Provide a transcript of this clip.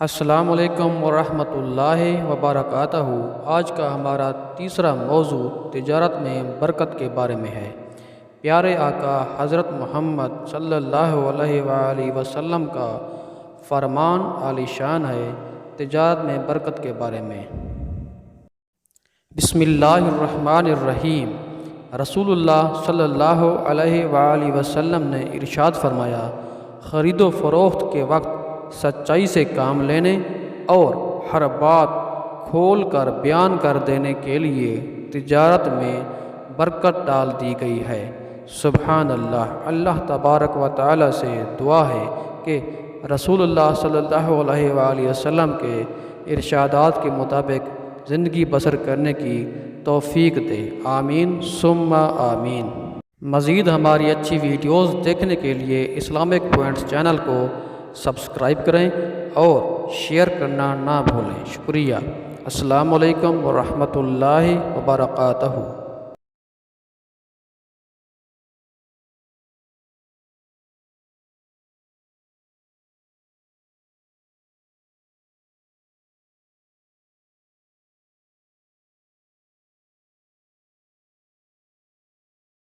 السلام علیکم ورحمۃ اللہ وبرکاتہ۔ آج کا ہمارا تیسرا موضوع تجارت میں برکت کے بارے میں ہے۔ پیارے آقا حضرت محمد صلی اللہ علیہ وآلہ وسلم کا فرمان عالی شان ہے تجارت میں برکت کے بارے میں۔ بسم اللہ الرحمن الرحیم۔ رسول اللہ صلی اللہ علیہ وآلہ وسلم نے ارشاد فرمایا، خرید و فروخت کے وقت سچائی سے کام لینے اور ہر بات کھول کر بیان کر دینے کے لیے تجارت میں برکت ڈال دی گئی ہے۔ سبحان اللہ۔ اللہ تبارک و تعالی سے دعا ہے کہ رسول اللہ صلی اللہ علیہ وآلہ وسلم کے ارشادات کے مطابق زندگی بسر کرنے کی توفیق دے، آمین ثم آمین۔ مزید ہماری اچھی ویڈیوز دیکھنے کے لیے اسلامک پوائنٹس چینل کو سبسکرائب کریں اور شیئر کرنا نہ بھولیں۔ شکریہ۔ السلام علیکم ورحمۃ اللہ وبرکاتہ۔